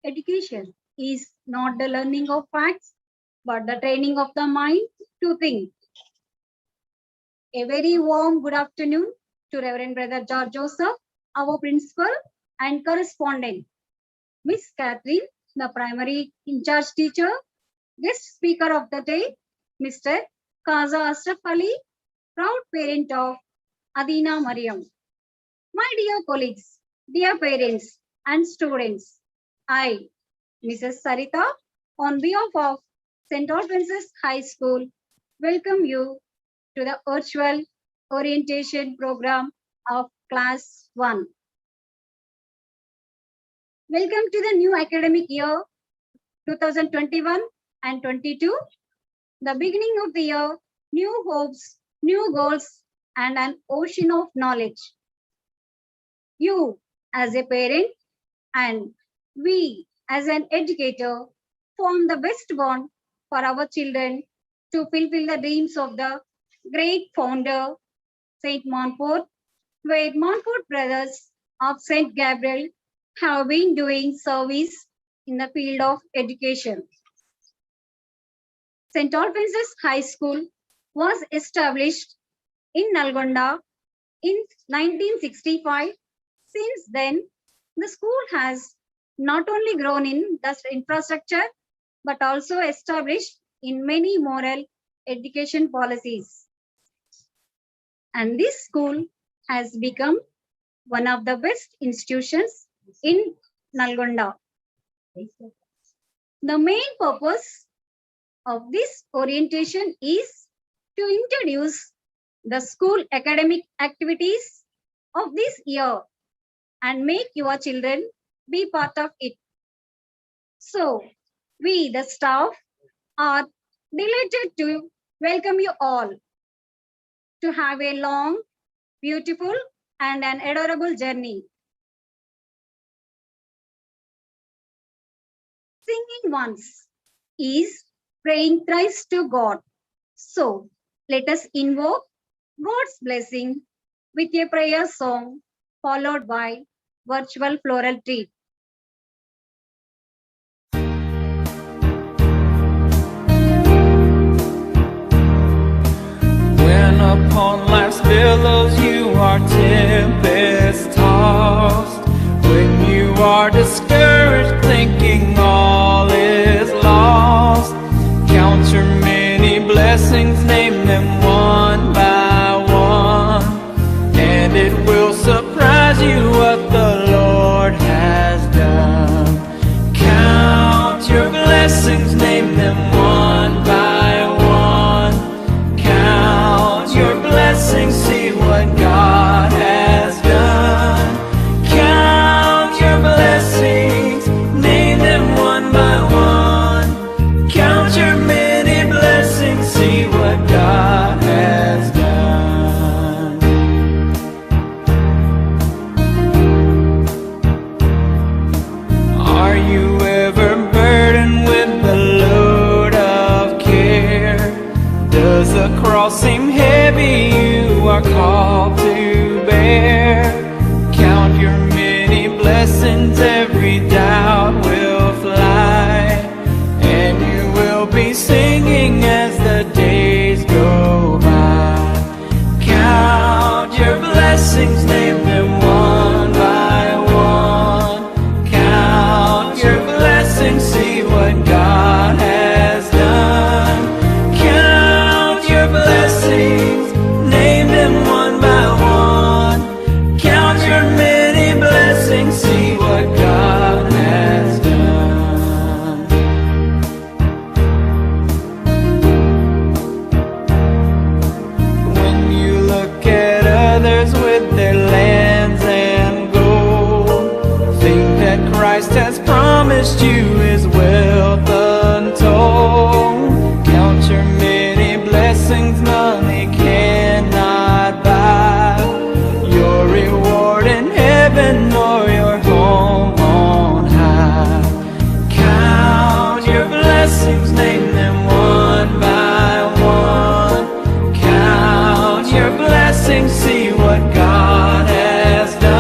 Education is not the learning of facts, but the training of the mind to think. A very warm good afternoon to Reverend Brother George Joseph, our principal and correspondent, Miss Catherine, the primary in charge teacher, guest speaker of the day, Mr. Kaza Ashraf Ali, proud parent of Adina Mariam. My dear colleagues, dear parents and students, I, Mrs. Sarita, on behalf of St.Alphonsus High School, welcome you to the virtual orientation program of Class 1. Welcome to the new academic year 2021 and 22. The beginning of the year, new hopes, new goals, and an ocean of knowledge. You, as a parent, and we, as an educator, form the best bond for our children to fulfill the dreams of the great founder, St. Montfort, where Montfort brothers of St. Gabriel have been doing service in the field of education. St. Alphonsus High School was established in Nalgonda in 1965. Since then, the school has not only grown in the infrastructure, but also established in many moral education policies. And this school has become one of the best institutions in Nalgonda. The main purpose of this orientation is to introduce the school academic activities of this year and make your children be part of it. So, we, the staff, are delighted to welcome you all to have a long, beautiful, and an adorable journey. Singing once is praying thrice to God. So, let us invoke God's blessing with a prayer song followed by virtual floral treat. When upon life's billows you are tempest tossed, when you are discouraged thinking all is lost, count your many blessings, name them one by one, and it will surprise you what the Lord has done. Count your blessings, name them one by one. Count your blessings, see what God has done. Count your blessings, name them one by one. Count your many blessings, see what God has done. Are you ever burdened with the load of care? Does the cross seem heavy you are called to bear? Count your many blessings, every doubt will fly, and you will be singing as the days go by. Count your blessings, name them one by one. Count your blessings, see what God has done. Count your blessings, name them one by one. Count your many blessings, see what God has done. When you look at others with their lands and gold, think that Christ has promised you his wealth untold. Count your many blessings, money cannot buy your reward in heaven or your home on high. Count your blessings, name them one by one. Count your blessings, see what God has done.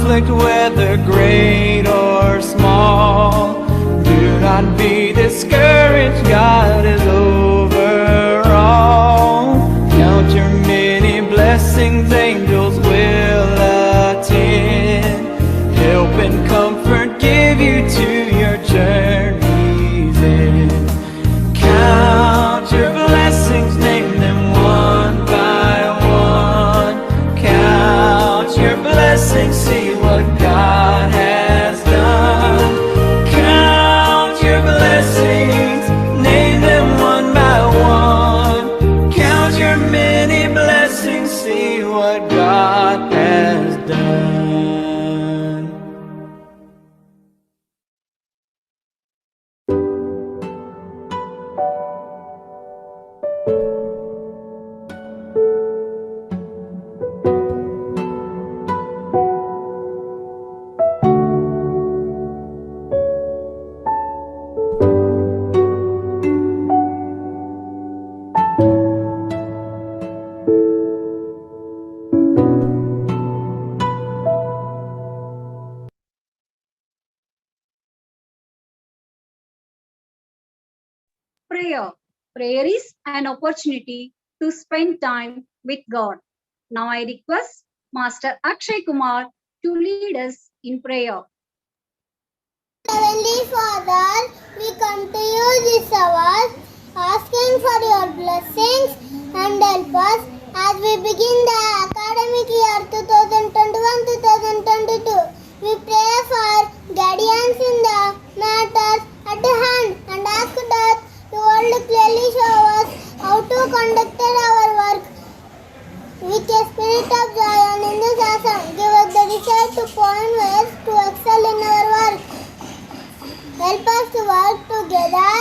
conflict, whether great or small. Do not be discouraged, God is over all. Count your many blessings, angels will attend. Help and comfort give you to your journey's end. Count your blessings, name them one by one. Count your blessings, see what God has done. Count your blessings, name them one by one. Count your many blessings, see what God has done. Prayer. Prayer is an opportunity to spend time with God. Now I request Master Akshay Kumar to lead us in prayer. Heavenly Father, we come to you this hour, asking for your blessings and help us as we begin the academic year 2021-2022. We pray for guidance in the matters at hand and ask that you will clearly show us how to conduct our work with a spirit of joy and enthusiasm. Give us the desire to find ways to excel in our work. Help us to work together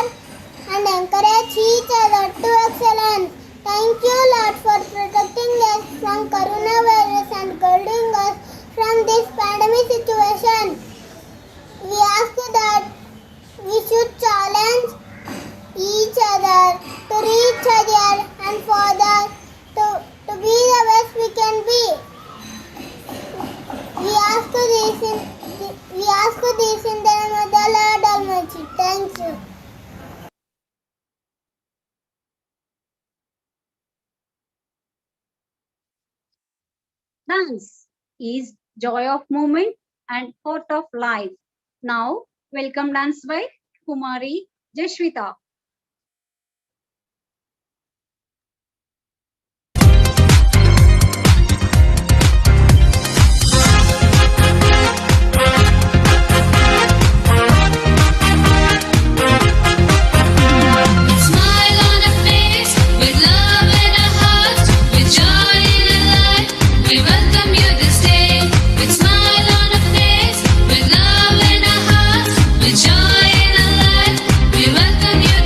and encourage each other to excellence. Thank you, Lord, for protecting us from coronavirus and guarding us from this pandemic situation. We ask that we should challenge each other to reach other and further to be the best we can be. We ask this in the name of the Lord Almighty. Thank you. Dance is joy of movement and heart of life. Now, welcome dance by Kumari Jashwita. Smile on a face, with love in our hearts, with joy in our life, we welcome you this day. With smile on a face, with love in our hearts, with joy in our life, we welcome you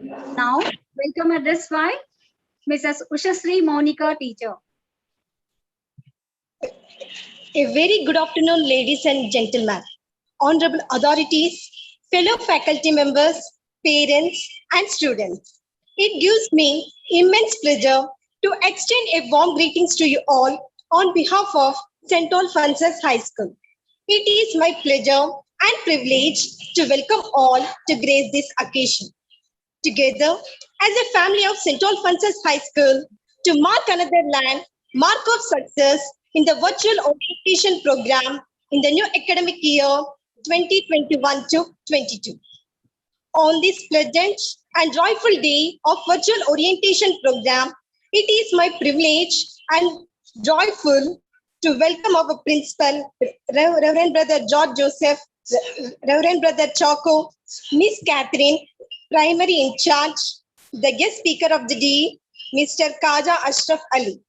Now, welcome address by Mrs. Ushasri Monica, teacher. A very good afternoon, ladies and gentlemen, honorable authorities, fellow faculty members, parents, and students. It gives me immense pleasure to extend a warm greetings to you all on behalf of St.Alphonsus High School. It is my pleasure and privilege to welcome all to grace this occasion. Together, as a family of St.Alphonsus High School, to mark another mark of success in the virtual orientation program in the new academic year 2021 to 22. On this pleasant and joyful day of virtual orientation program, it is my privilege and joyful to welcome our principal, Reverend Brother George Joseph, Reverend Brother Choco, Miss Catherine, primary in charge, the guest speaker of the day, Mr. Kaja Ashraf Ali.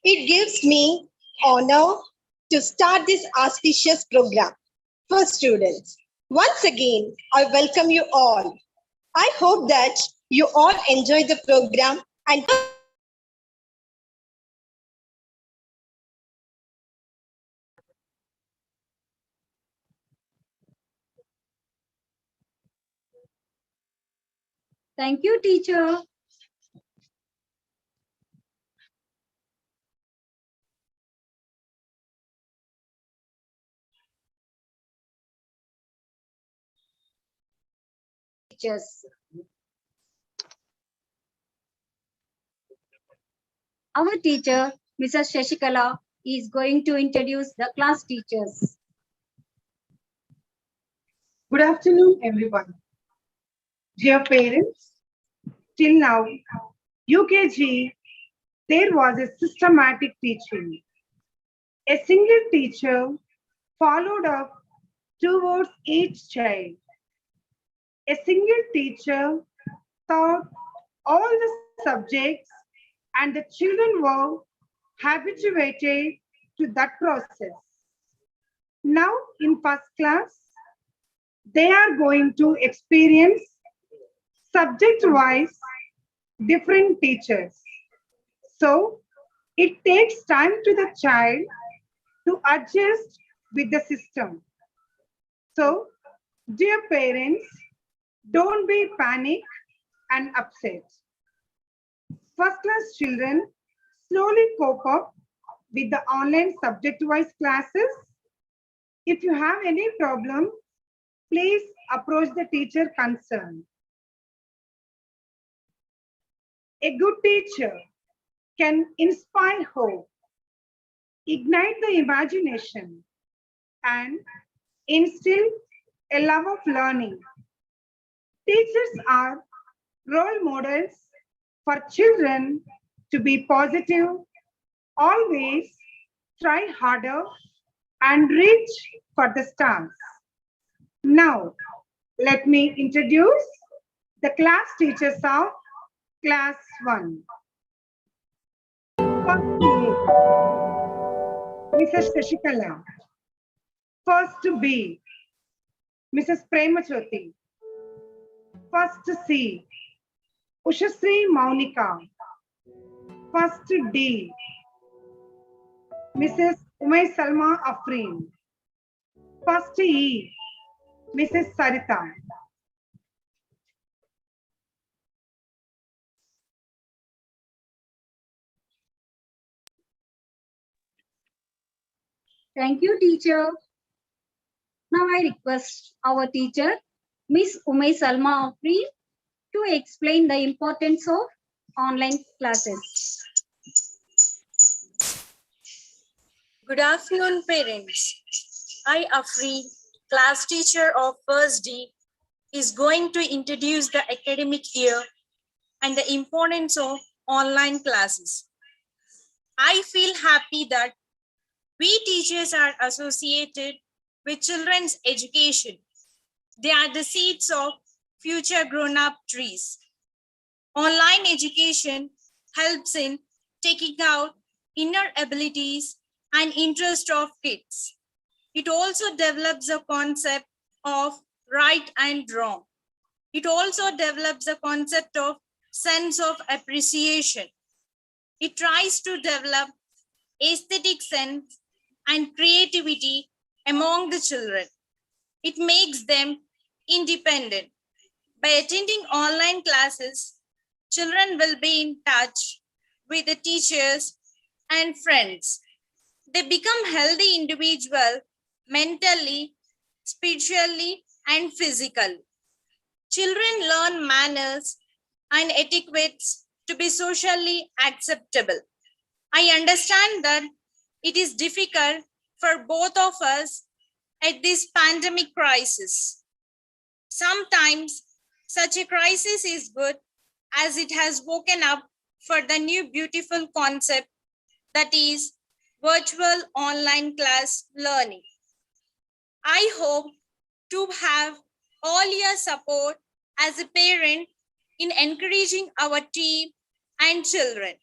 It gives me honor to start this auspicious program for students. Once again, I welcome you all. I hope that you all enjoy the program and Thank you, teacher. Teachers. Our teacher, Mrs. Shashikala, is going to introduce the class teachers. Good afternoon, everyone. Dear parents, till now, UKG, there was a systematic teaching. A single teacher followed up towards each child. A single teacher taught all the subjects, and the children were habituated to that process. Now, in first class, they are going to experience subject-wise different teachers. So, it takes time to the child to adjust with the system. So, dear parents, don't be panic and upset. First class children slowly cope up with the online subject-wise classes. If you have any problem, please approach the teacher concerned. A good teacher can inspire hope, ignite the imagination, and instill a love of learning. Teachers are role models for children to be positive, always try harder, and reach for the stars. Now, let me introduce the class teachers of Class 1. First A, Mrs. Shashikala. First B, Mrs. Premachoti. First C, Ushasri Maunika. First D, Mrs. Umay Salma Afreen. First E, Mrs. Sarita. Thank you, teacher. Now I request our teacher, Miss Umay Salma Afri, to explain the importance of online classes. Good afternoon, parents. I, Afri, class teacher of First D, is going to introduce the academic year and the importance of online classes. I feel happy that we teachers are associated with children's education. They are the seeds of future grown-up trees. Online education helps in taking out inner abilities and interest of kids. It also develops the concept of right and wrong. It also develops the concept of sense of appreciation. It tries to develop aesthetic sense and creativity among the children. It makes them independent. By attending online classes, children will be in touch with the teachers and friends. They become healthy individuals mentally, spiritually, and physically. Children learn manners and etiquettes to be socially acceptable. I understand that it is difficult for both of us at this pandemic crisis. Sometimes such a crisis is good as it has woken up for the new beautiful concept that is virtual online class learning. I hope to have all your support as a parent in encouraging our team and children.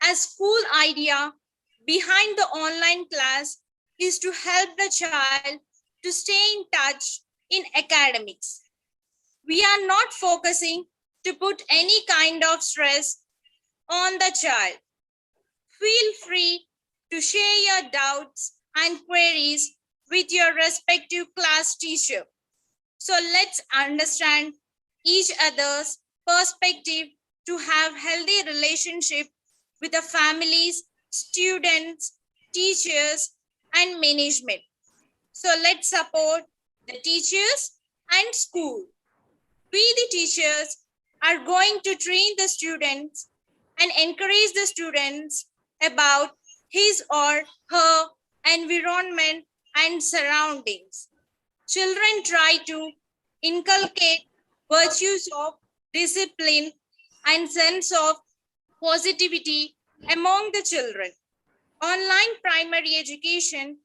A school idea behind the online class is to help the child to stay in touch in academics. We are not focusing to put any kind of stress on the child. Feel free to share your doubts and queries with your respective class teacher. So let's understand each other's perspective to have healthy relationship with the families, students, teachers, and management. So let's support the teachers and school. We, the teachers, are going to train the students and encourage the students about his or her environment and surroundings. Children try to inculcate virtues of discipline and sense of positivity among the children. Online primary education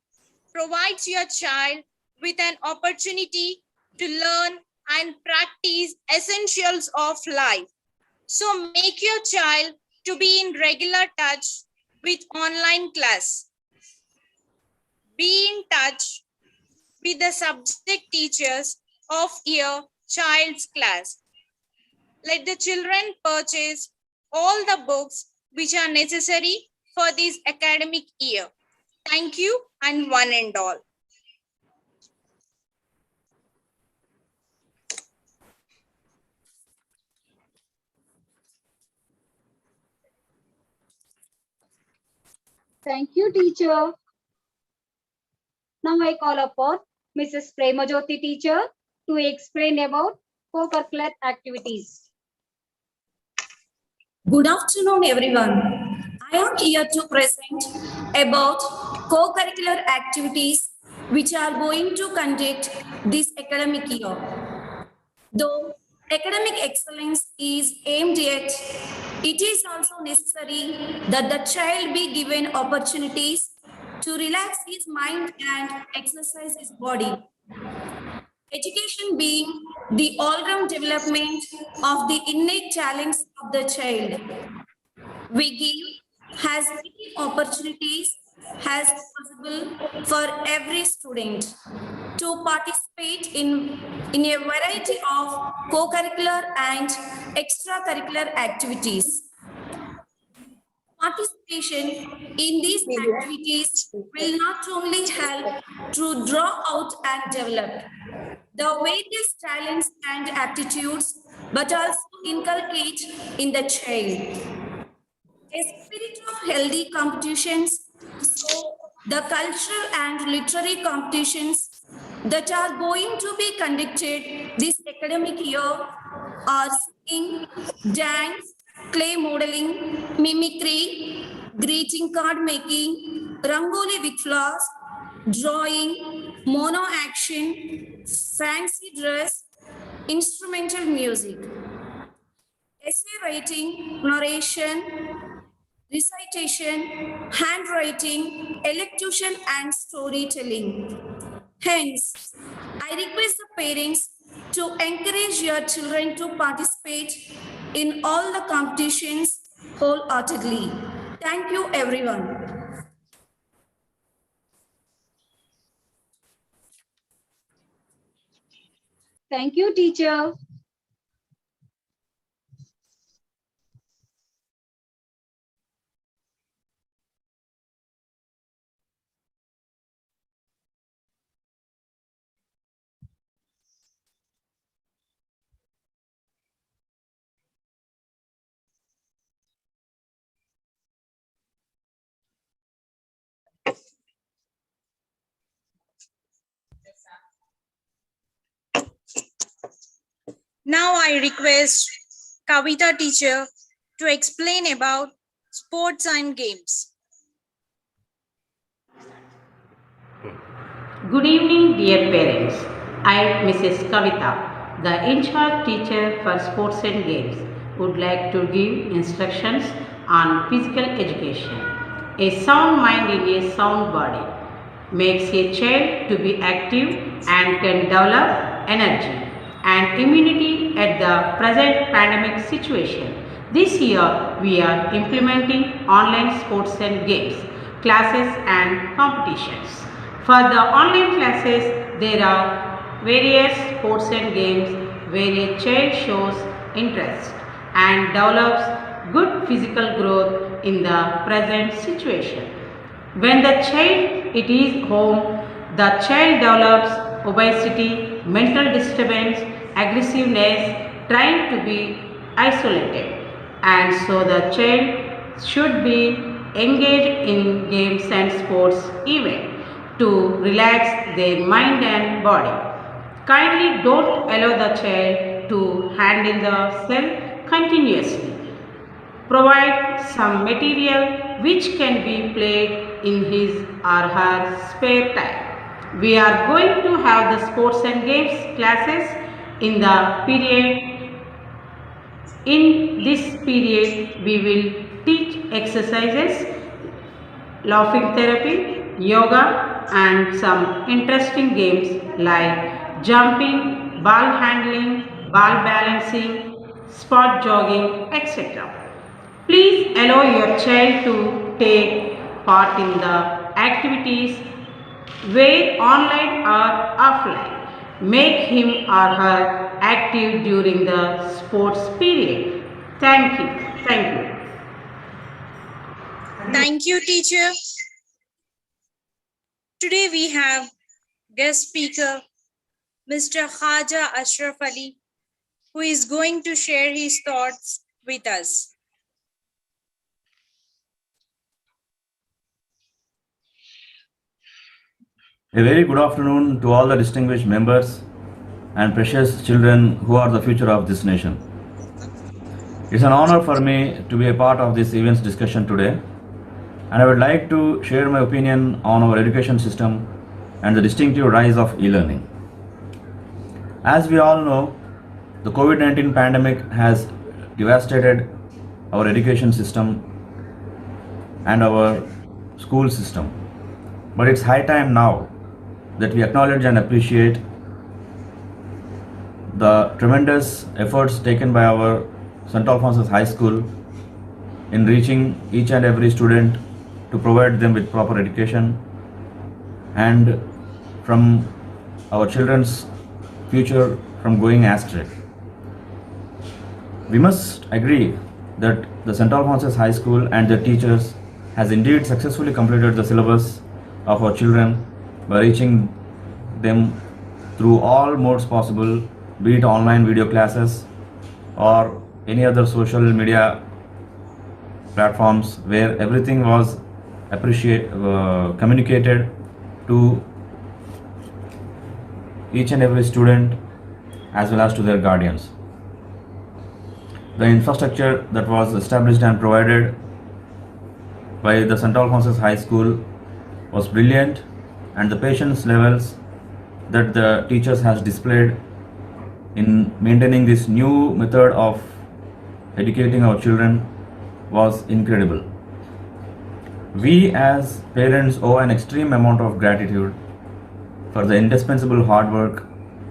provides your child with an opportunity to learn and practice essentials of life. So make your child to be in regular touch with online class. Be in touch with the subject teachers of your child's class. Let the children purchase all the books which are necessary for this academic year. Thank you and one and all. Thank you, teacher. Now I call upon Mrs. Premajoti teacher to explain about co-curricular activities. Good afternoon, everyone. I am here to present about co-curricular activities which are going to conduct this academic year. Though academic excellence is aimed at, it is also necessary that the child be given opportunities to relax his mind and exercise his body. Education being the all-round development of the innate talents of the child. We give as many opportunities as possible for every student to participate in a variety of co-curricular and extracurricular activities. Participation in these activities will not only help to draw out and develop the various talents and aptitudes, but also inculcate in the child a spirit of healthy competitions. So the cultural and literary competitions that are going to be conducted this academic year are singing, dance, clay modeling, mimicry, greeting card making, rangoli with flowers, drawing, mono action, fancy dress, instrumental music, essay writing, narration, recitation, handwriting, elocution, and storytelling. Hence, I request the parents to encourage your children to participate in all the competitions wholeheartedly. Thank you, everyone. Thank you, teacher. Now I request Kavita teacher to explain about sports and games. Good evening, dear parents. I, Mrs. Kavita, the in-charge teacher for sports and games, would like to give instructions on physical education. A sound mind in a sound body makes a child to be active and can develop energy and immunity at the present pandemic situation. This year, we are implementing online sports and games, classes and competitions. For the online classes, there are various sports and games where a child shows interest and develops good physical growth in the present situation. When the child it is home, the child develops obesity, mental disturbance, aggressiveness, trying to be isolated, and so the child should be engaged in games and sports even to relax their mind and body. Kindly don't allow the child to handle the cell continuously. Provide some material which can be played in his or her spare time. We are going to have the sports and games classes in the period. In this period, we will teach exercises, laughing therapy, yoga, and some interesting games like jumping, ball handling, ball balancing, spot jogging, etc. Please allow your child to take part in the activities, whether online or offline. Make him or her active during the sports period. Thank you. Thank you. Thank you, teacher. Today we have guest speaker, Mr. Khaja Ashraf Ali, who is going to share his thoughts with us. A very good afternoon to all the distinguished members and precious children who are the future of this nation. It's an honor for me to be a part of this event's discussion today, and I would like to share my opinion on our education system and the distinctive rise of e-learning. As we all know, the COVID-19 pandemic has devastated our education system and our school system. But it's high time now that we acknowledge and appreciate the tremendous efforts taken by our St.Alphonsus High School in reaching each and every student to provide them with proper education and from our children's future from going astray. We must agree that the St.Alphonsus High School and their teachers has indeed successfully completed the syllabus of our children by reaching them through all modes possible, be it online video classes or any other social media platforms where everything was communicated to each and every student as well as to their guardians. The infrastructure that was established and provided by the St.Alphonsus High School was brilliant, and the patience levels that the teachers has displayed in maintaining this new method of educating our children was incredible. We as parents owe an extreme amount of gratitude for the indispensable hard work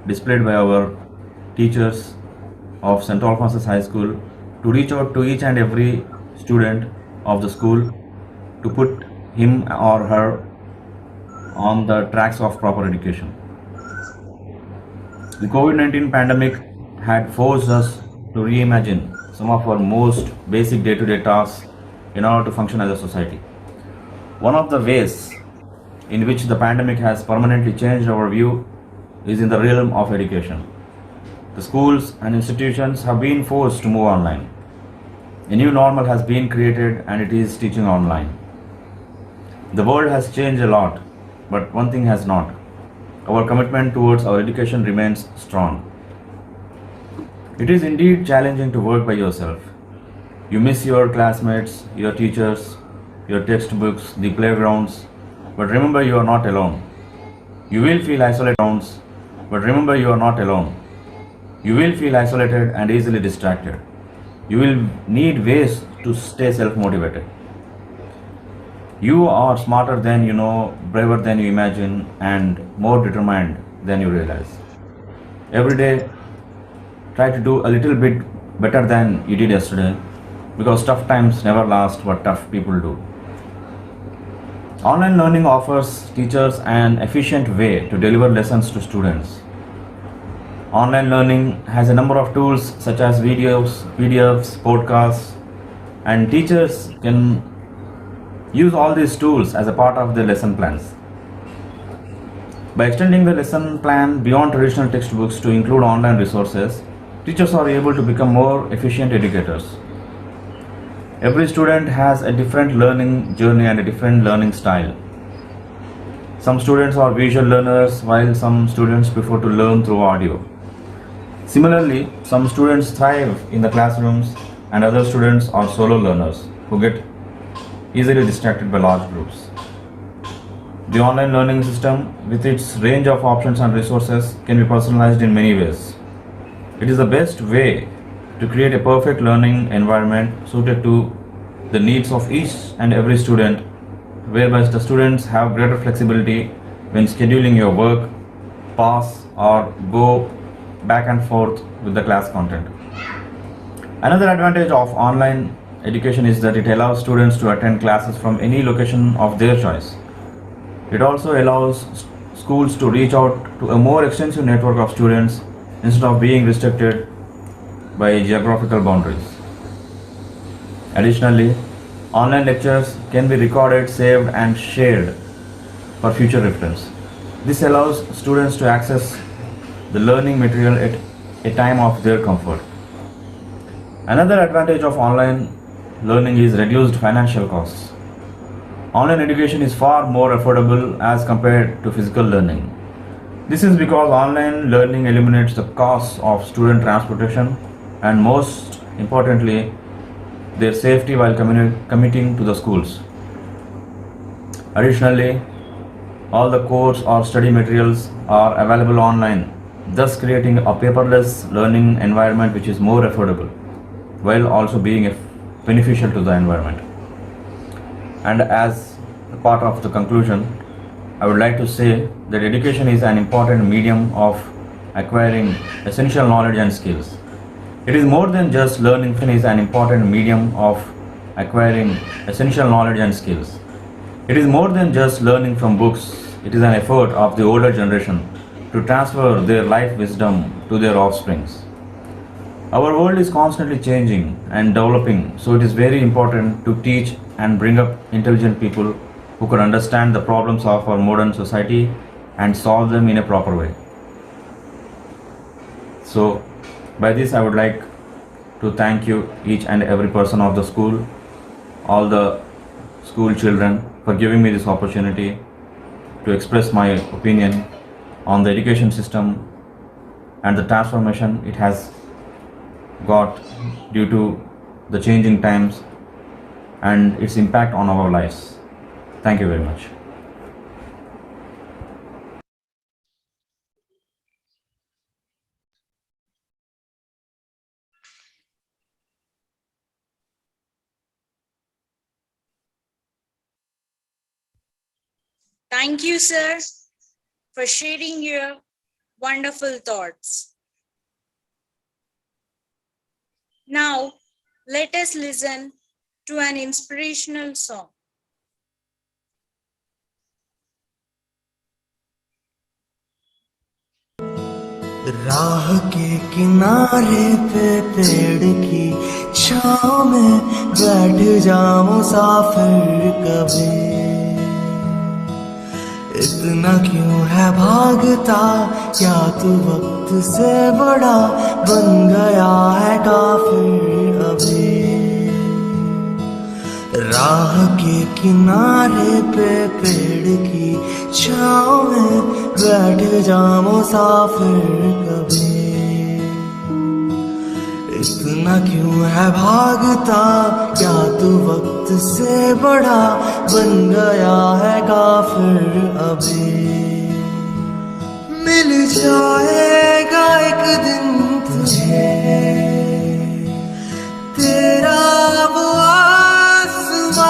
displayed by our teachers of St.Alphonsus High School to reach out to each and every student of the school to put him or her on the tracks of proper education. The COVID-19 pandemic had forced us to reimagine some of our most basic day-to-day tasks in order to function as a society. One of the ways in which the pandemic has permanently changed our view is in the realm of education. The schools and institutions have been forced to move online. A new normal has been created and it is teaching online. The world has changed a lot, but one thing has not. Our commitment towards our education remains strong. It is indeed challenging to work by yourself. You miss your classmates, your teachers, your textbooks, the playgrounds, but remember you are not alone. You will feel isolated, but remember you are not alone. You will feel isolated and easily distracted. You will need ways to stay self-motivated. You are smarter than you know, braver than you imagine, and more determined than you realize. Every day, try to do a little bit better than you did yesterday, because tough times never last what tough people do. Online learning offers teachers an efficient way to deliver lessons to students. Online learning has a number of tools such as videos, PDFs, podcasts, and teachers can use all these tools as a part of their lesson plans. By extending the lesson plan beyond traditional textbooks to include online resources, teachers are able to become more efficient educators. Every student has a different learning journey and a different learning style. Some students are visual learners, while some students prefer to learn through audio. Similarly, some students thrive in the classrooms and other students are solo learners who get easily distracted by large groups. The online learning system, with its range of options and resources, can be personalized in many ways. It is the best way to create a perfect learning environment suited to the needs of each and every student, whereby the students have greater flexibility when scheduling your work, pause or go back and forth with the class content. Another advantage of online education is that it allows students to attend classes from any location of their choice. It also allows schools to reach out to a more extensive network of students instead of being restricted by geographical boundaries. Additionally, online lectures can be recorded, saved, and shared for future reference. This allows students to access the learning material at a time of their comfort. Another advantage of online learning is reduced financial costs. Online education is far more affordable as compared to physical learning. This is because online learning eliminates the costs of student transportation and, most importantly, their safety while committing to the schools. Additionally, all the course or study materials are available online, thus creating a paperless learning environment which is more affordable while also being beneficial to the environment. And as a part of the conclusion, I would like to say that education is an important medium of acquiring essential knowledge and skills. It is more than just learning. It is an important medium of acquiring essential knowledge and skills. It is more than just learning from books. It is an effort of the older generation to transfer their life wisdom to their offsprings. Our world is constantly changing and developing, so it is very important to teach and bring up intelligent people who can understand the problems of our modern society and solve them in a proper way. So, by this I would like to thank you, each and every person of the school, all the school children, for giving me this opportunity to express my opinion on the education system and the transformation it has got due to the changing times and its impact on our lives. Thank you very much. Thank you, sir, for sharing your wonderful thoughts. Now, let us listen to an inspirational song. राह के किनारे पे पेड़ की छाँव में बैठ जा मुसाफिर कभी। इतना क्यों है भागता, क्या तू वक्त से बड़ा बन गया है काफिर अभी। राह के किनारे पे पेड़ की छाँव में बैठ जा मुसाफिर कभी। इतना क्यों है भागता, क्या तू वक्त से बड़ा बन गया है काफिर अभी। मिल जाएगा एक दिन तुझे तेरा वो आसमां,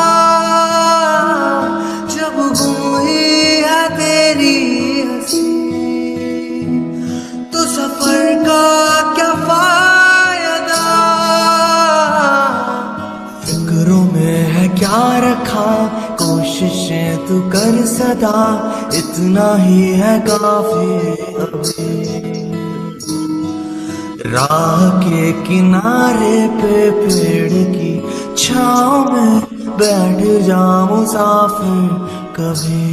जब गुम हुई है तेरी हंसी, तो सफर का क्या फायदा। फिक्रों में है क्या रखा, कोशिशें तू कर सदा, इतना ही है काफी अभी। राह के किनारे पे पेड़ की छाँव में बैठ जा मुसाफिर कभी।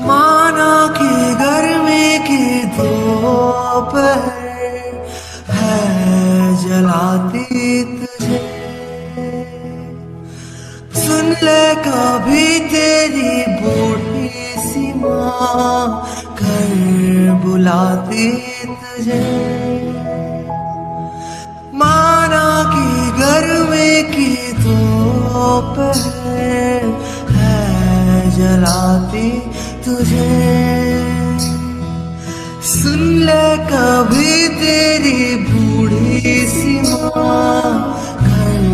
माना कि गर्मी की दोपहर है जलाती तुझे, सुन ले कभी तेरी बूढ़ी सी माँ घर बुलाती तुझे। माना कि गर्मी की दोपहर है जलाती तुझे, सुन ले कभी तेरी बूढ़ी सी माँ घर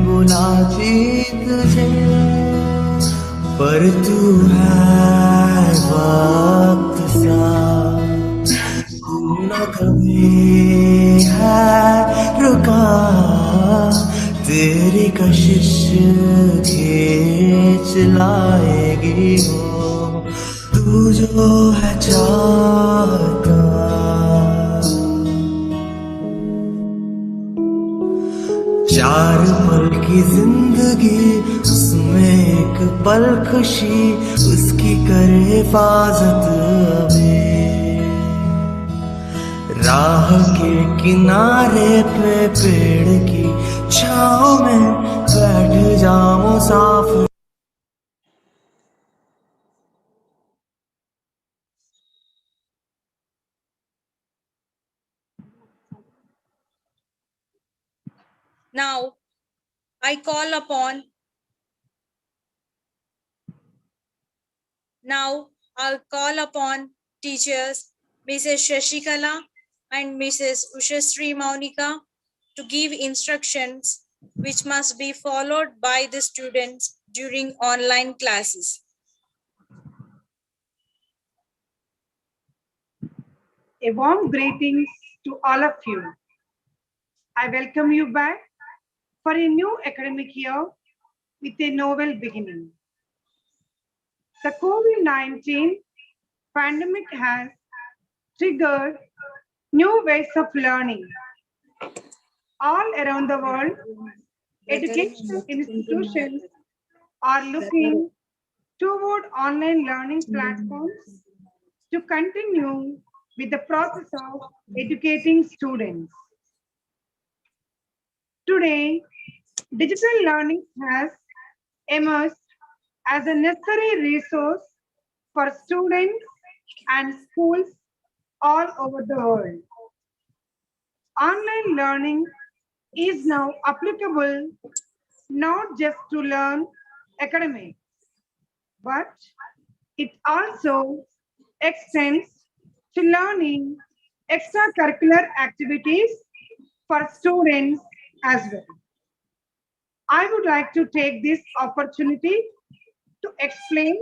बुलाती तुझे। पर तू है वक्त सा, तू न कभी है रुका, तेरी कशिश खींच लाएगी वो, तू जो है चाहता। चार पल की जिंदगी, उसमें एक पल खुशी, उसकी कर हिफाजत अभी। राह के किनारे पे पेड़ की छाँव में बैठ जा मुसाफिर। Now, I call upon Now I'll call upon teachers Mrs. Shashikala and Mrs. Ushasri Maunika to give instructions which must be followed by the students during online classes. A warm greetings to all of you. I welcome you back for a new academic year with a novel beginning. The COVID-19 pandemic has triggered new ways of learning. All around the world, educational institutions are looking toward online learning platforms to continue with the process of educating students. Today, digital learning has emerged as a necessary resource for students and schools all over the world. Online learning is now applicable not just to learn academics, but it also extends to learning extracurricular activities for students as well. I would like to take this opportunity to explain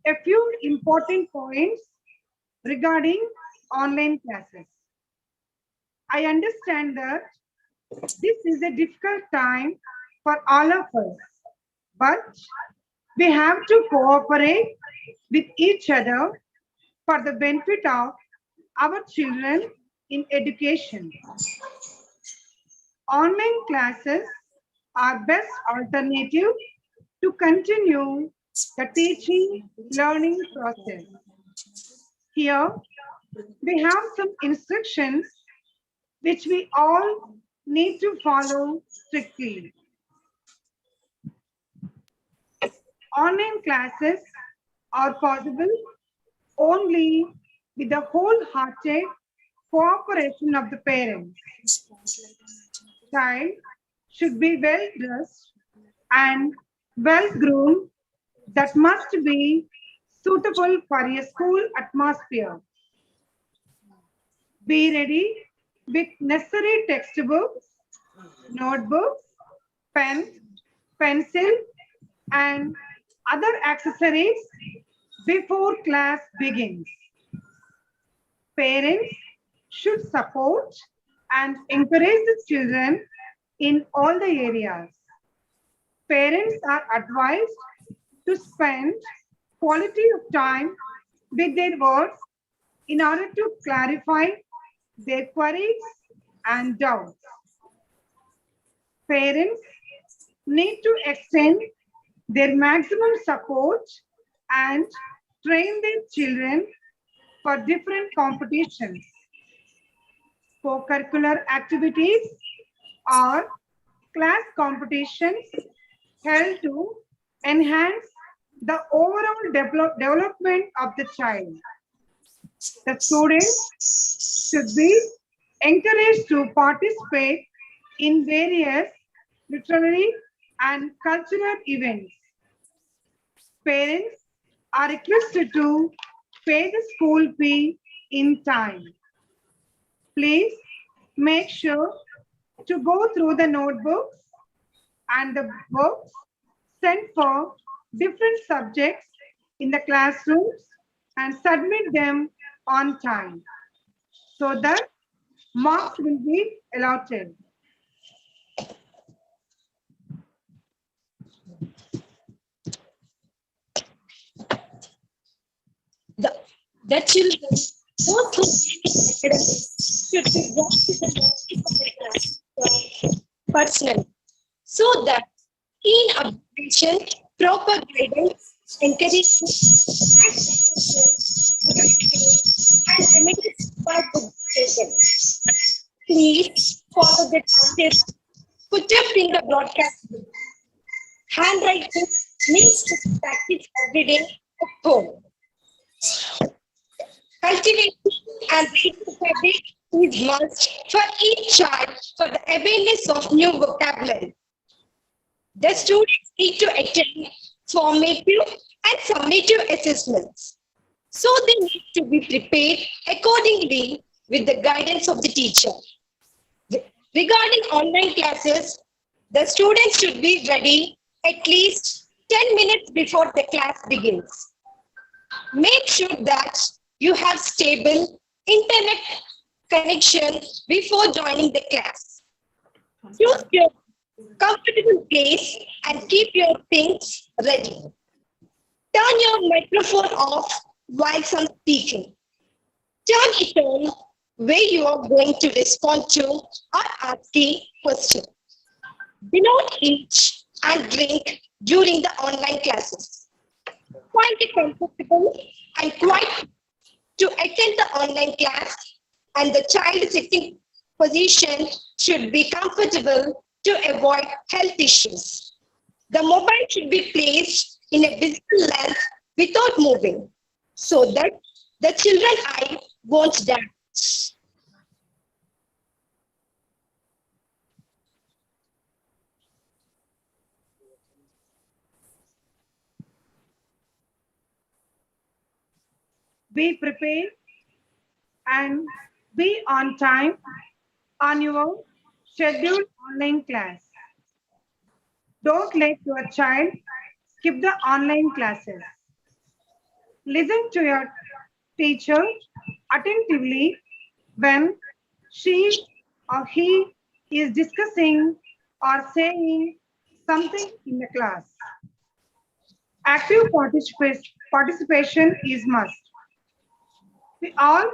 a few important points regarding online classes. I understand that this is a difficult time for all of us, but we have to cooperate with each other for the benefit of our children in education. Online classes are best alternative to continue the teaching learning process. Here we have some instructions which we all need to follow strictly. Online classes are possible only with the wholehearted cooperation of the parents. Child should be well dressed and well groomed. That must be suitable for a school atmosphere. Be ready with necessary textbooks, notebooks, pens, pencil, and other accessories before class begins. Parents should support and encourage the children in all the areas. Parents are advised to spend quality of time with their words in order to clarify their queries and doubts. Parents need to extend their maximum support and train their children for different competitions. Co-curricular activities or class competitions held to enhance the overall development of the child. The students should be encouraged to participate in various literary and cultural events. Parents are requested to pay the school fee in time. Please make sure to go through the notebooks and the books sent for different subjects in the classrooms and submit them on time so that marks will be allotted. The children who academics should be brought to the knowledge of the class personally, so that keen observation, proper guidance, encouragement, and attention and remedies by good taken. Please follow the tips put up in the broadcast book. Handwriting needs to be practiced every day at home. Cultivation and reading habit is must for each child for the awareness of new vocabulary. The students need to attend formative and summative assessments. So they need to be prepared accordingly with the guidance of the teacher. Regarding online classes, the students should be ready at least 10 minutes before the class begins. Make sure that you have stable internet connection before joining the class. Choose your comfortable place and keep your things ready. Turn your microphone off while some speaking. Turn it on where you are going to respond to or asking questions. Do not eat and drink during the online classes. Find it comfortable and quiet to attend the online class, and the child sitting position should be comfortable to avoid health issues. The mobile should be placed in a visible length without moving so that the children's eye won't damage. Be prepared and be on time on your scheduled online class. Don't let your child skip the online classes. Listen to your teacher attentively when she or he is discussing or saying something in the class. Active participation is must. We all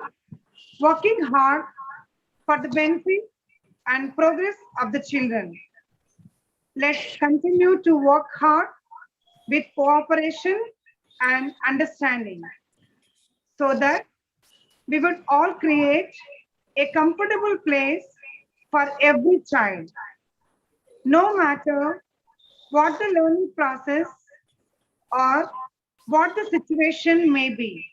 working hard for the benefit and progress of the children. Let's continue to work hard with cooperation and understanding, so that we would all create a comfortable place for every child, no matter what the learning process or what the situation may be.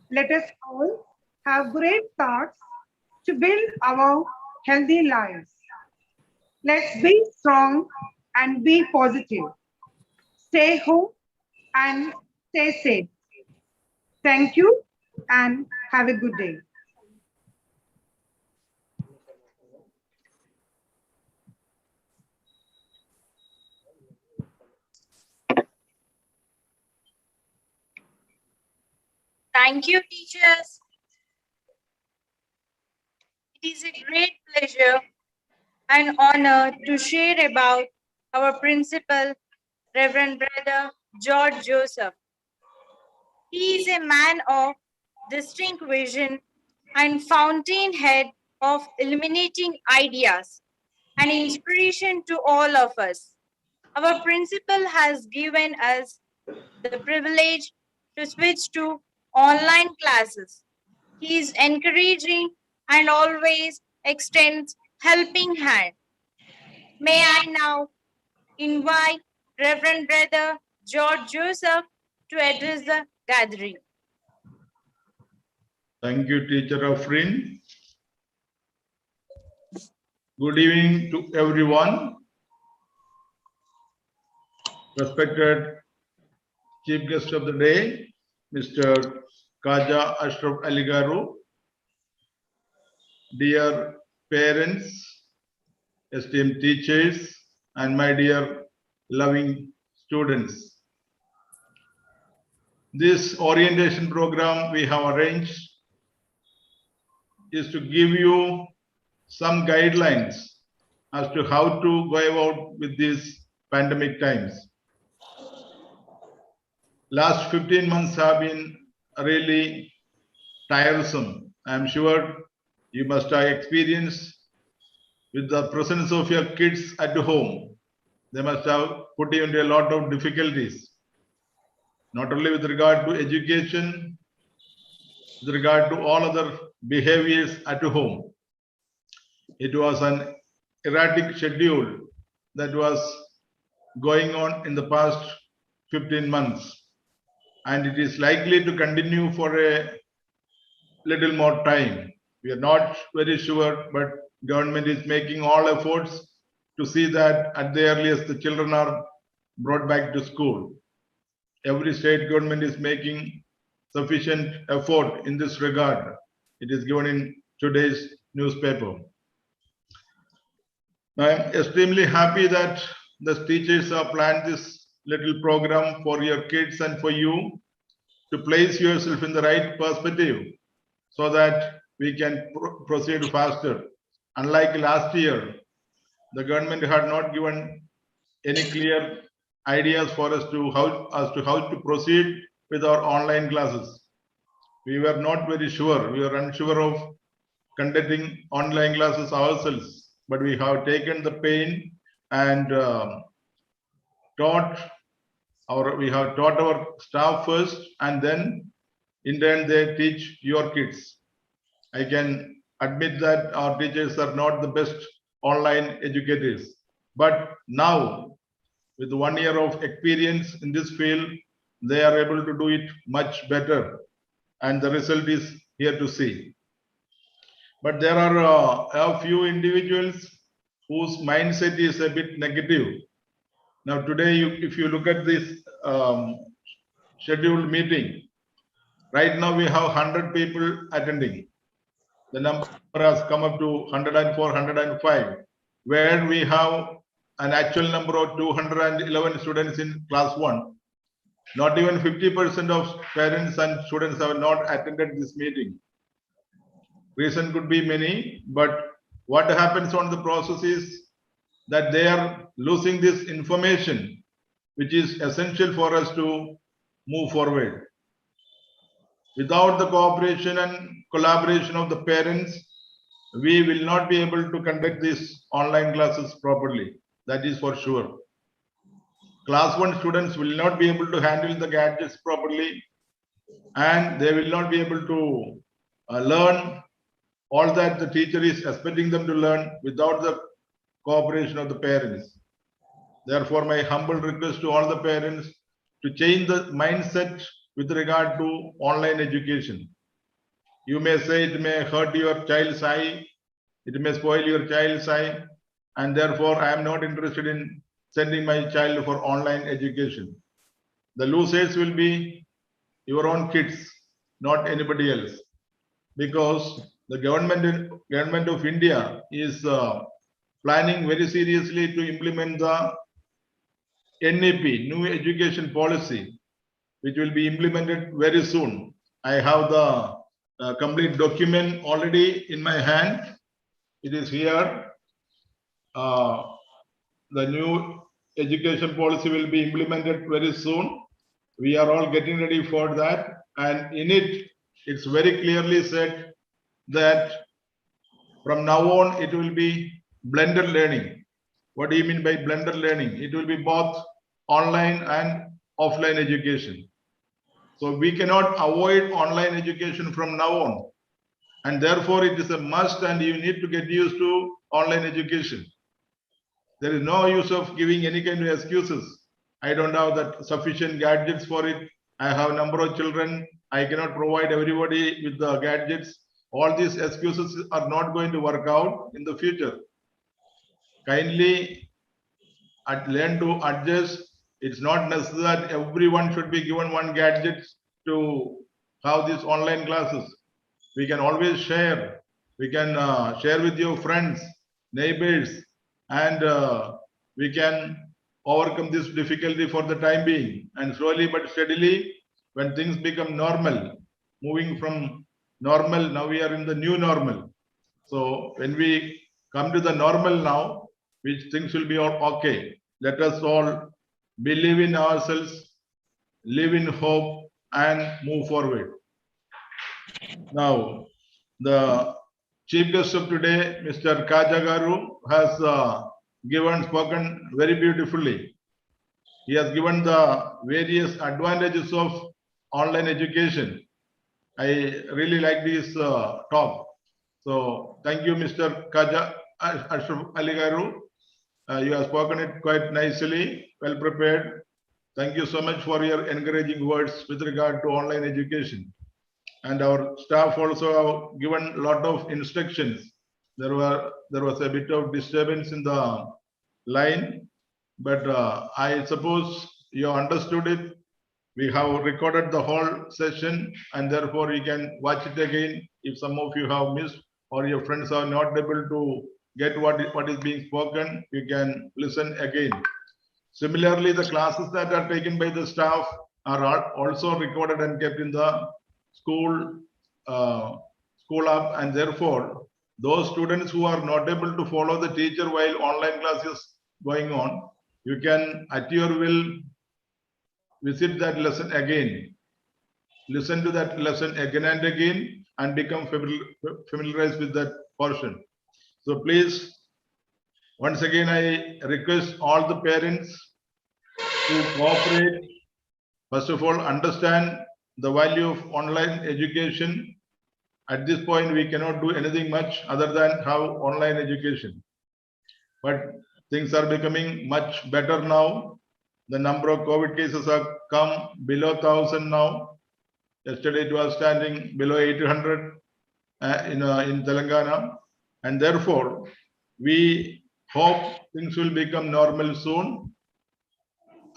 Let us all have great thoughts to build our healthy lives. Let's be strong and be positive. Stay home and stay safe. Thank you and have a good day. Thank you, teachers. It is a great pleasure and honor to share about our principal, Reverend Brother George Joseph. He is a man of distinct vision and fountainhead of illuminating ideas and inspiration to all of us. Our principal has given us the privilege to switch to online classes. He is encouraging and always extends helping hand. May I now invite Reverend Brother George Joseph to address the gathering. Thank you, Teacher Afrin. Good evening to everyone. Respected Chief Guest of the Day, Mr. Kaja Ashraf Aligaru, dear parents, esteemed teachers, and my dear loving students. This orientation program we have arranged is to give you some guidelines as to how to go about with these pandemic times. Last 15 months have been really tiresome. I'm sure you must have experienced with the presence of your kids at home. They must have put you into a lot of difficulties, not only with regard to education, with regard to all other behaviors at home. It was an erratic schedule that was going on in the past 15 months, and it is likely to continue for a little more time. We are not very sure, but government is making all efforts to see that at the earliest the children are brought back to school. Every state government is making sufficient effort in this regard. It is given in today's newspaper. I am extremely happy that the teachers have planned this little program for your kids and for you to place yourself in the right perspective so that we can proceed faster. Unlike last year, the government had not given any clear ideas for us to how to proceed with our online classes. We were not very sure. We were unsure of conducting online classes ourselves, but we have taken the pain and we have taught our staff first, and then in turn they teach your kids. I can admit that our teachers are not the best online educators, but now with 1 year of experience in this field, they are able to do it much better, and the result is here to see. But there are a few individuals whose mindset is a bit negative. Now today, if you look at this scheduled meeting, right now we have 100 people attending. The number has come up to 104, 105, where we have an actual number of 211 students in class 1. Not even 50% of parents and students have not attended this meeting. Reason could be many, but what happens on the process is that they are losing this information, which is essential for us to move forward. Without the cooperation and collaboration of the parents, we will not be able to conduct these online classes properly. That is for sure. class 1 students will not be able to handle the gadgets properly, and they will not be able to learn all that the teacher is expecting them to learn without the cooperation of the parents. Therefore, my humble request to all the parents to change the mindset with regard to online education. You may say it may hurt your child's eye, it may spoil your child's eye, and therefore I am not interested in sending my child for online education. The losers will be your own kids, not anybody else, because the government of India is planning very seriously to implement the NEP, New Education Policy, which will be implemented very soon. I have the complete document already in my hand. It is here. The new education policy will be implemented very soon. We are all getting ready for that. And in it, it's very clearly said that from now on, it will be blended learning. What do you mean by blended learning? It will be both online and offline education. So we cannot avoid online education from now on. And therefore, it is a must, and you need to get used to online education. There is no use of giving any kind of excuses. I don't have that sufficient gadgets for it. I have a number of children. I cannot provide everybody with the gadgets. All these excuses are not going to work out in the future. Kindly learn to adjust. It's not necessary that everyone should be given one gadget to have these online classes. We can always share. We can share with your friends, neighbors, and we can overcome this difficulty for the time being. And slowly but steadily, when things become normal, moving from normal, now we are in the new normal. So when we come to the normal now, which things will be all okay. Let us all believe in ourselves, live in hope, and move forward. Now, the chief guest of today, Mr. Kajagaru, has spoken very beautifully. He has given the various advantages of online education. I really like this talk. So thank you, Mr. Ashraf Ali Garu. You have spoken it quite nicely, well prepared. Thank you so much for your encouraging words with regard to online education. And our staff also have given a lot of instructions. There was a bit of disturbance in the line, but I suppose you understood it. We have recorded the whole session, and therefore you can watch it again if some of you have missed or your friends are not able to get what is being spoken. You can listen again. Similarly, the classes that are taken by the staff are also recorded and kept in the school app, and therefore those students who are not able to follow the teacher while online class is going on, you can at your will visit that lesson again, listen to that lesson again and again, and become familiarized with that portion. So please, once again, I request all the parents to cooperate. First of all, understand the value of online education. At this point, we cannot do anything much other than have online education. But things are becoming much better now. The number of COVID cases have come below 1,000 now. Yesterday it was standing below 800 in Telangana. And therefore, we hope things will become normal soon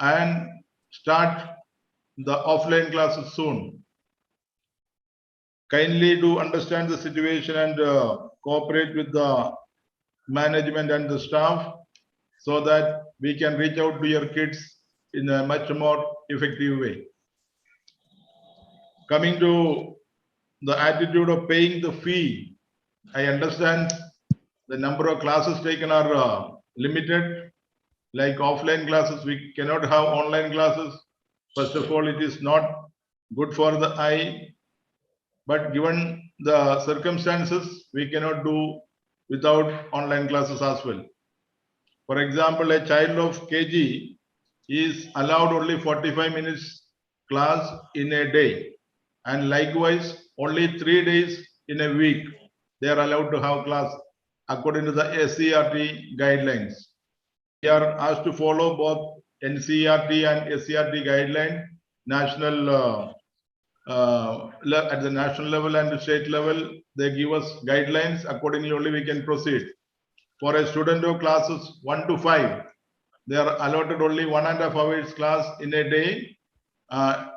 and start the offline classes soon. Kindly do understand the situation and cooperate with the management and the staff so that we can reach out to your kids in a much more effective way. Coming to the attitude of paying the fee, I understand the number of classes taken are limited. Like offline classes, we cannot have online classes. First of all, it is not good for the eye. But given the circumstances, we cannot do without online classes as well. For example, a child of KG, is allowed only 45 minutes class in a day, and likewise only 3 days in a week they are allowed to have class according to the SCRT guidelines. We are asked to follow both NCRT and SCRT guideline, national at the national level and the state level. They give us guidelines. Accordingly only we can proceed. For a student of classes 1 to 5, they are allotted only 1.5 hours class in a day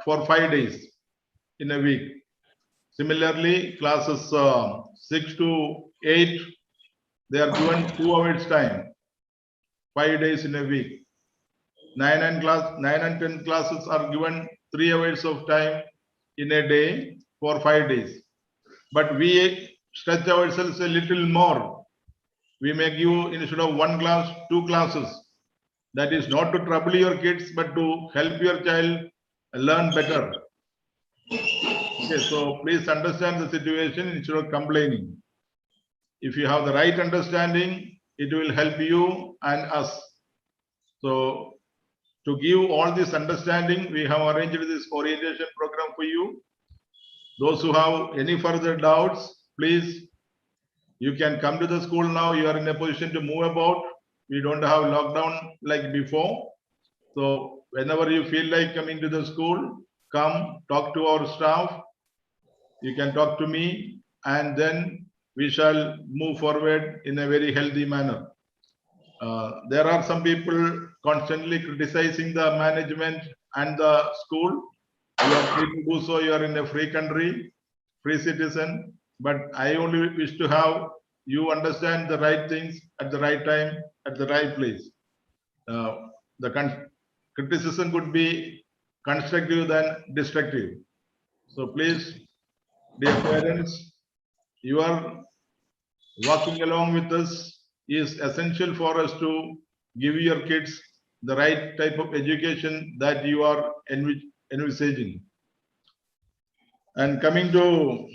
for 5 days in a week. Similarly, classes 6 to 8, they are given 2 hours time, 5 days in a week. 9 and 10 classes are given 3 hours of time in a day for 5 days. But we stretch ourselves a little more. We may give, instead of 1 class, 2 classes. That is not to trouble your kids, but to help your child learn better. Okay, so please understand the situation instead of complaining. If you have the right understanding, it will help you and us. So to give all this understanding, we have arranged this orientation program for you. Those who have any further doubts, please, you can come to the school now. You are in a position to move about. We don't have lockdown like before. So whenever you feel like coming to the school, come talk to our staff. You can talk to me, and then we shall move forward in a very healthy manner. There are some people constantly criticizing the management and the school. You are free to do so. You are in a free country, free citizen. But I only wish to have you understand the right things at the right time, at the right place. The criticism could be constructive than destructive. So please, dear parents, you are walking along with us is essential for us to give your kids the right type of education that you are envisaging. And coming to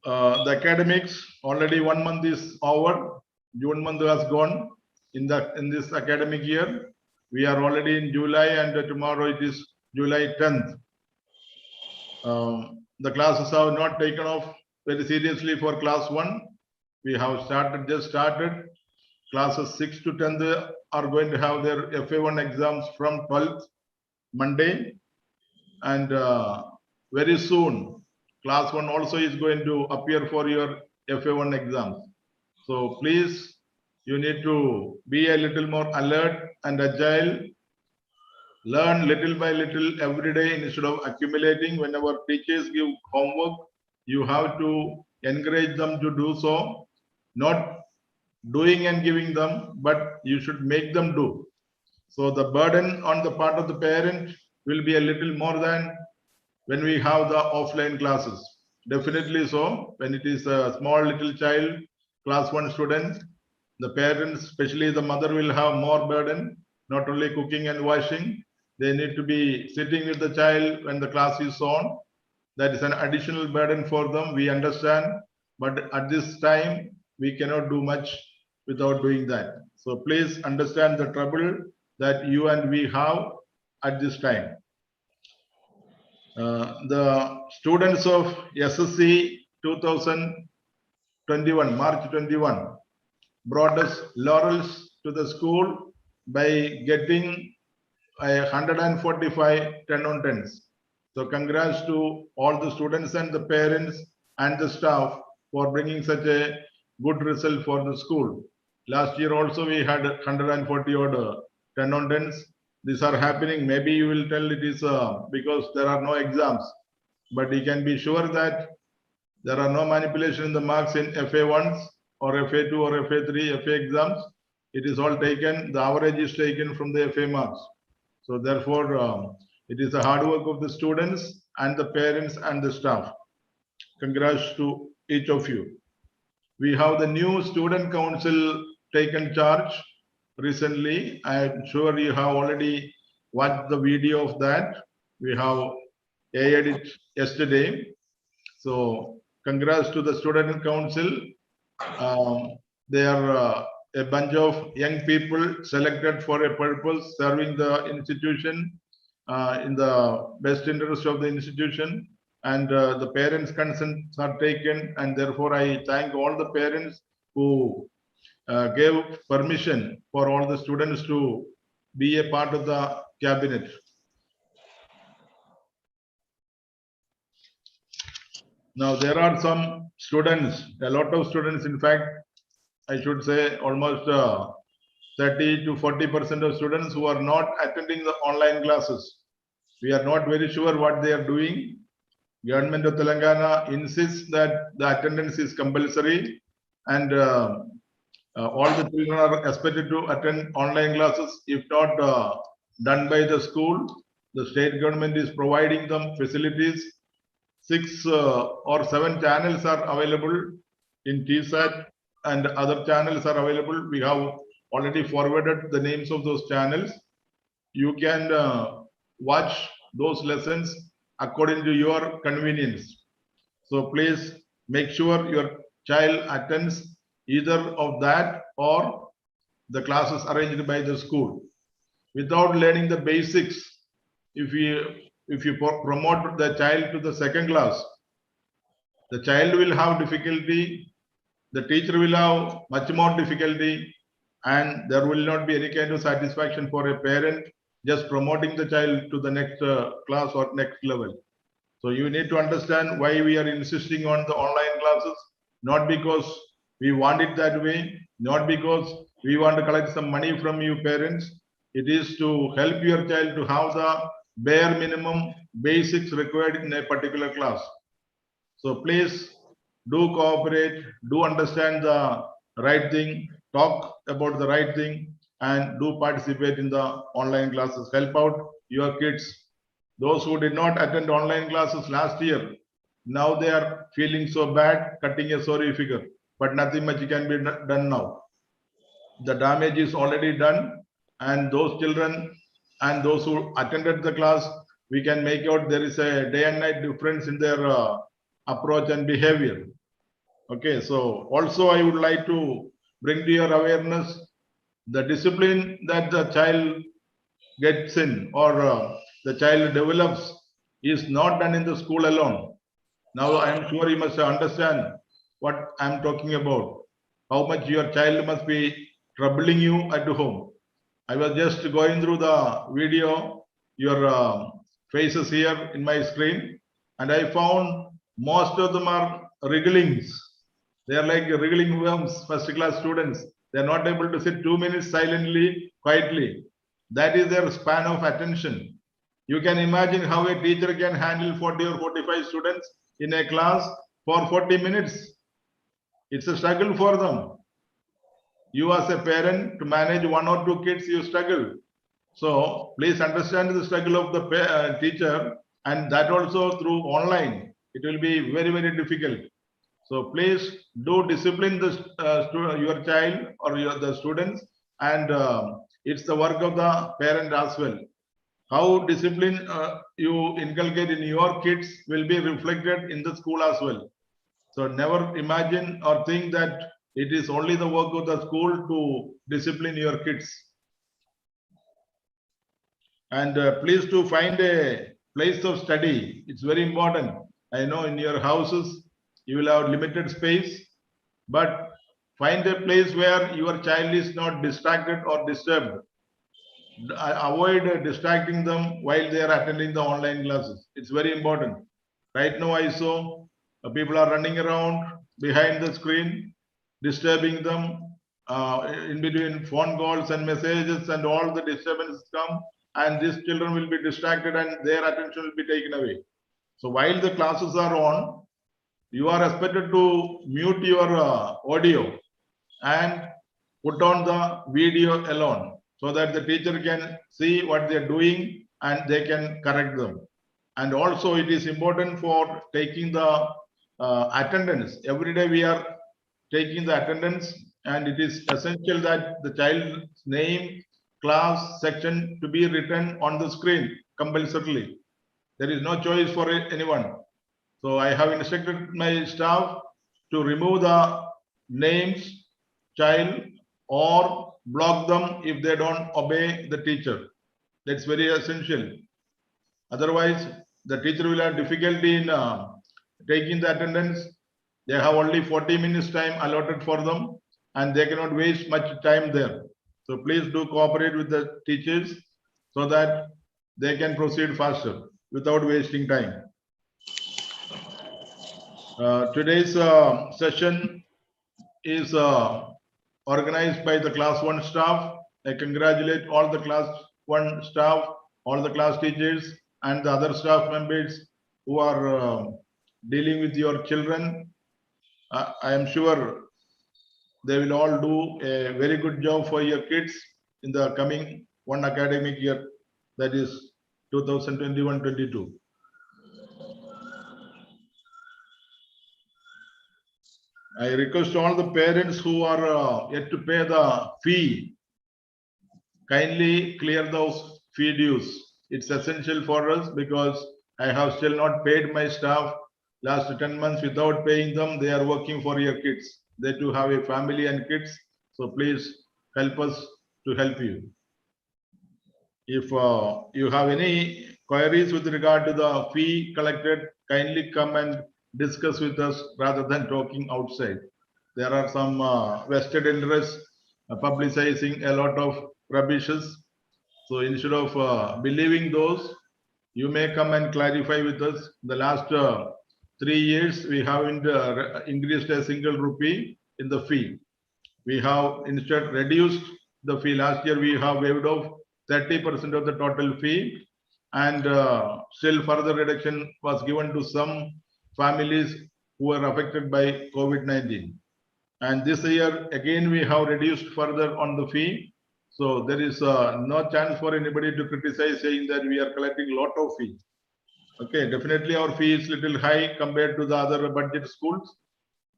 the academics, already 1 month is over. June month has gone in this academic year. We are already in July, and tomorrow it is July 10th. The classes have not taken off very seriously for class 1. We have just started. Classes 6 to 10th are going to have their FA1 exams from 12th Monday, and very soon class 1 also is going to appear for your FA1 exams. So please, you need to be a little more alert and agile. Learn little by little every day instead of accumulating. Whenever teachers give homework, you have to encourage them to do so. Not doing and giving them, but you should make them do. So the burden on the part of the parent will be a little more than when we have the offline classes. Definitely so. When it is a small little child, class 1 student, the parents, especially the mother, will have more burden, not only cooking and washing. They need to be sitting with the child when the class is on. That is an additional burden for them. We understand. But at this time, we cannot do much without doing that. So please understand the trouble that you and we have at this time. The students of SSC 2021, March 21, brought us laurels to the school by getting 145 10 on 10s. So congrats to all the students and the parents and the staff for bringing such a good result for the school. Last year also we had 140 odd 10 on 10s. These are happening. Maybe you will tell it is because there are no exams, but you can be sure that there are no manipulation in the marks in FA1s or FA2 or FA3, FA exams. It is all taken, the average is taken from the FA marks. So therefore, it is the hard work of the students and the parents and the staff. Congrats to each of you. We have the new student council taken charge recently. I am sure you have already watched the video of that. We have aired it yesterday. So congrats to the student council. They are a bunch of young people selected for a purpose, serving the institution in the best interest of the institution, and the parents' consents are taken, and therefore I thank all the parents who gave permission for all the students to be a part of the cabinet. Now there are some students, a lot of students, in fact, I should say almost 30 to 40% of students who are not attending the online classes. We are not very sure what they are doing. Government of Telangana insists that the attendance is compulsory, and all the children are expected to attend online classes if not done by the school. The state government is providing them facilities. 6 or 7 channels are available in TSAT, and other channels are available. We have already forwarded the names of those channels. You can watch those lessons according to your convenience. So please make sure your child attends either of that or the classes arranged by the school. Without learning the basics, if you promote the child to the second class, the child will have difficulty, the teacher will have much more difficulty, and there will not be any kind of satisfaction for a parent just promoting the child to the next class or next level. So you need to understand why we are insisting on the online classes, not because we want it that way, not because we want to collect some money from you parents. It is to help your child to have the bare minimum basics required in a particular class. So please do cooperate, do understand the right thing, talk about the right thing, and do participate in the online classes. Help out your kids. Those who did not attend online classes last year, now they are feeling so bad, cutting a sorry figure, but nothing much can be done now. The damage is already done, and those children and those who attended the class, we can make out there is a day and night difference in their approach and behavior. Okay, so also I would like to bring to your awareness the discipline that the child gets in or the child develops is not done in the school alone. Now I am sure you must understand what I am talking about, how much your child must be troubling you at home. I was just going through the video, your faces here in my screen, and I found most of them are wrigglings. They are like wriggling worms, first class students. They are not able to sit 2 minutes silently, quietly. That is their span of attention. You can imagine how a teacher can handle 40 or 45 students in a class for 40 minutes. It's a struggle for them. You as a parent to manage 1 or 2 kids, you struggle. So please understand the struggle of the teacher, and that also through online. It will be very, very difficult. So please do discipline your child or the students, and it's the work of the parent as well. How discipline you inculcate in your kids will be reflected in the school as well. So never imagine or think that it is only the work of the school to discipline your kids. And please to find a place of study. It's very important. I know in your houses you will have limited space, but find a place where your child is not distracted or disturbed. Avoid distracting them while they are attending the online classes. It's very important. Right now I saw people are running around behind the screen, disturbing them in between phone calls and messages, and all the disturbances come, and these children will be distracted and their attention will be taken away. So while the classes are on, you are expected to mute your audio and put on the video alone so that the teacher can see what they are doing and they can correct them. And also it is important for taking the attendance. Every day we are taking the attendance, and it is essential that the child's name, class, section to be written on the screen compulsorily. There is no choice for anyone. So I have instructed my staff to remove the names, child, or block them if they don't obey the teacher. That's very essential. Otherwise, the teacher will have difficulty in taking the attendance. They have only 40 minutes time allotted for them and they cannot waste much time there. So please do cooperate with the teachers so that they can proceed faster without wasting time. Today's session is organized by the class 1 staff. I congratulate all the class 1 staff, all the class teachers and the other staff members who are dealing with your children. I am sure they will all do a very good job for your kids in the coming one academic year, that is 2021-22. I request all the parents who are yet to pay the fee, kindly clear those fee dues. It's essential for us because I have still not paid my staff last 10 months without paying them. They are working for your kids. They too have a family and kids. So please help us to help you. If you have any queries with regard to the fee collected, kindly come and discuss with us rather than talking outside. There are some vested interests publicizing a lot of rubbishes. So instead of believing those, you may come and clarify with us. The last 3 years, we haven't increased a single rupee in the fee. We have instead reduced the fee. Last year, we have waived off 30% of the total fee, and still further reduction was given to some families who were affected by COVID-19. And this year, again, we have reduced further on the fee. So there is no chance for anybody to criticize saying that we are collecting a lot of fee. Okay, definitely our fee is little high compared to the other budget schools.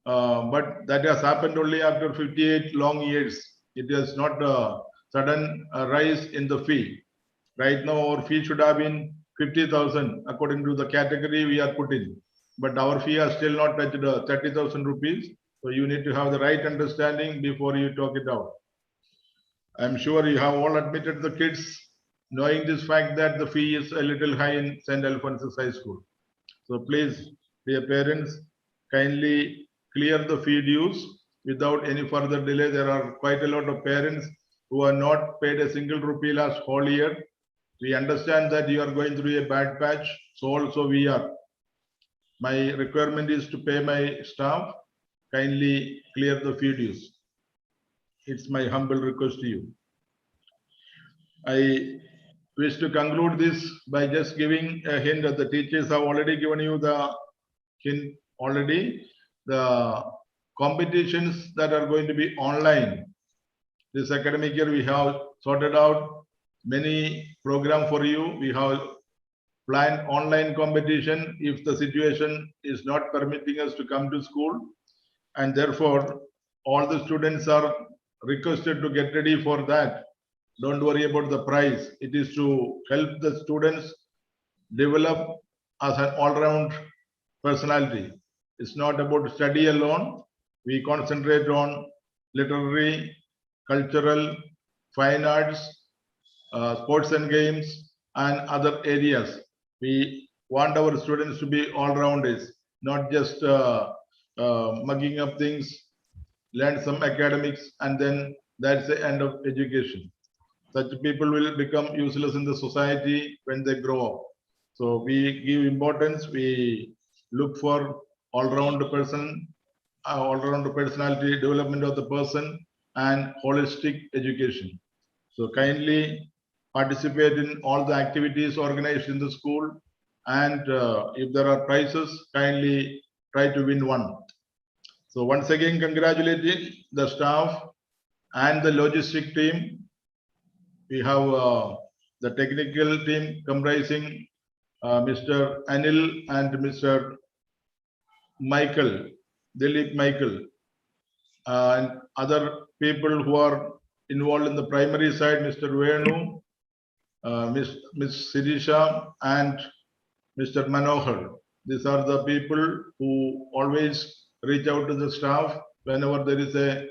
But that has happened only after 58 long years. It is not a sudden rise in the fee. Right now, our fee should have been 50,000 according to the category we are put in. But our fee has still not touched 30,000 rupees. So you need to have the right understanding before you talk it out. I'm sure you have all admitted the kids knowing this fact that the fee is a little high in St.Alphonsus High School. So please, dear parents, kindly clear the fee dues without any further delay. There are quite a lot of parents who are not paid a single rupee last whole year. We understand that you are going through a bad patch. So also we are. My requirement is to pay my staff. Kindly clear the fee dues. It's my humble request to you. I wish to conclude this by just giving a hint that the teachers have already given you the hint already. The competitions that are going to be online this academic year, we have sorted out many programs for you. We have planned online competition if the situation is not permitting us to come to school, and therefore all the students are requested to get ready for that. Don't worry about the prize. It is to help the students develop as an all-round personality. It's not about study alone. We concentrate on literary, cultural, fine arts, sports and games, and other areas. We want our students to be all-rounders, not just mugging up things, learn some academics, and then that's the end of education. Such people will become useless in the society when they grow up. So we give importance, we look for all-round person, all-round personality development of the person and holistic education. So kindly participate in all the activities organized in the school, and if there are prizes, kindly try to win one. So once again, congratulating the staff and the logistic team. We have the technical team comprising Mr. Anil and Mr. Michael, Dilip Michael, and other people who are involved in the primary side, Mr. Venu, Ms. Sirisha, and Mr. Manohar. These are the people who always reach out to the staff whenever there is a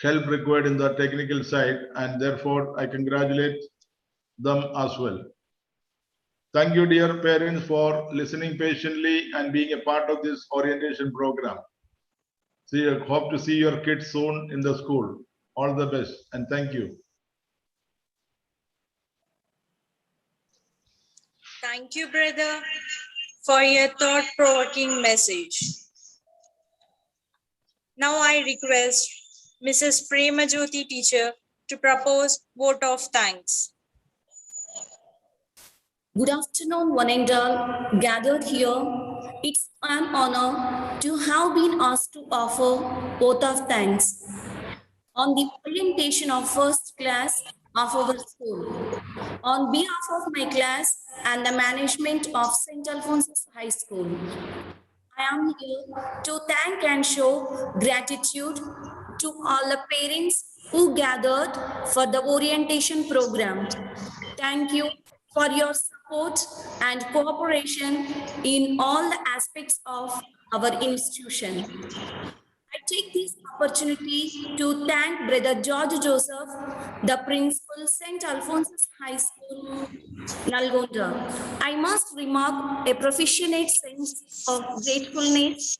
help required in the technical side, and therefore I congratulate them as well. Thank you, dear parents, for listening patiently and being a part of this orientation program. Hope to see your kids soon in the school. All the best and thank you. Thank you, brother, for your thought-provoking message. Now I request Mrs. Premajyoti teacher to propose vote of thanks. Good afternoon, one and all gathered here. It's an honor to have been asked to offer vote of thanks on the orientation of first class of our school. On behalf of my class and the management of St.Alphonsus High School, I am here to thank and show gratitude to all the parents who gathered for the orientation program. Thank you for your support and cooperation in all the aspects of our institution. I take this opportunity to thank Brother George Joseph, the principal, St.Alphonsus High School, Nalgonda. I must remark a proficient sense of gratefulness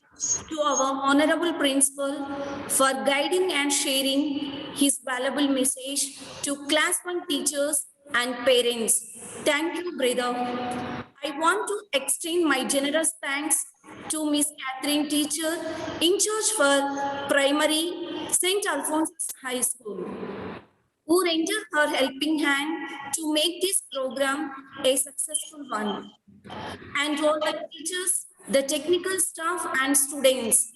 to our honorable principal for guiding and sharing his valuable message to class 1 teachers and parents. Thank you, brother. I want to extend my generous thanks to Miss Catherine, teacher in charge for primary St.Alphonsus High School, who rendered her helping hand to make this program a successful one. And all the teachers, the technical staff and students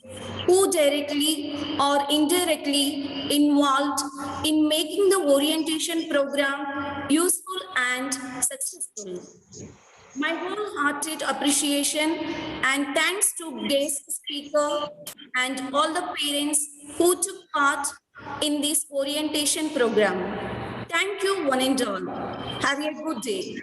who directly or indirectly involved in making the orientation program useful and successful. My wholehearted appreciation and thanks to guest speaker and all the parents who took part in this orientation program. Thank you, one and all. Have a good day.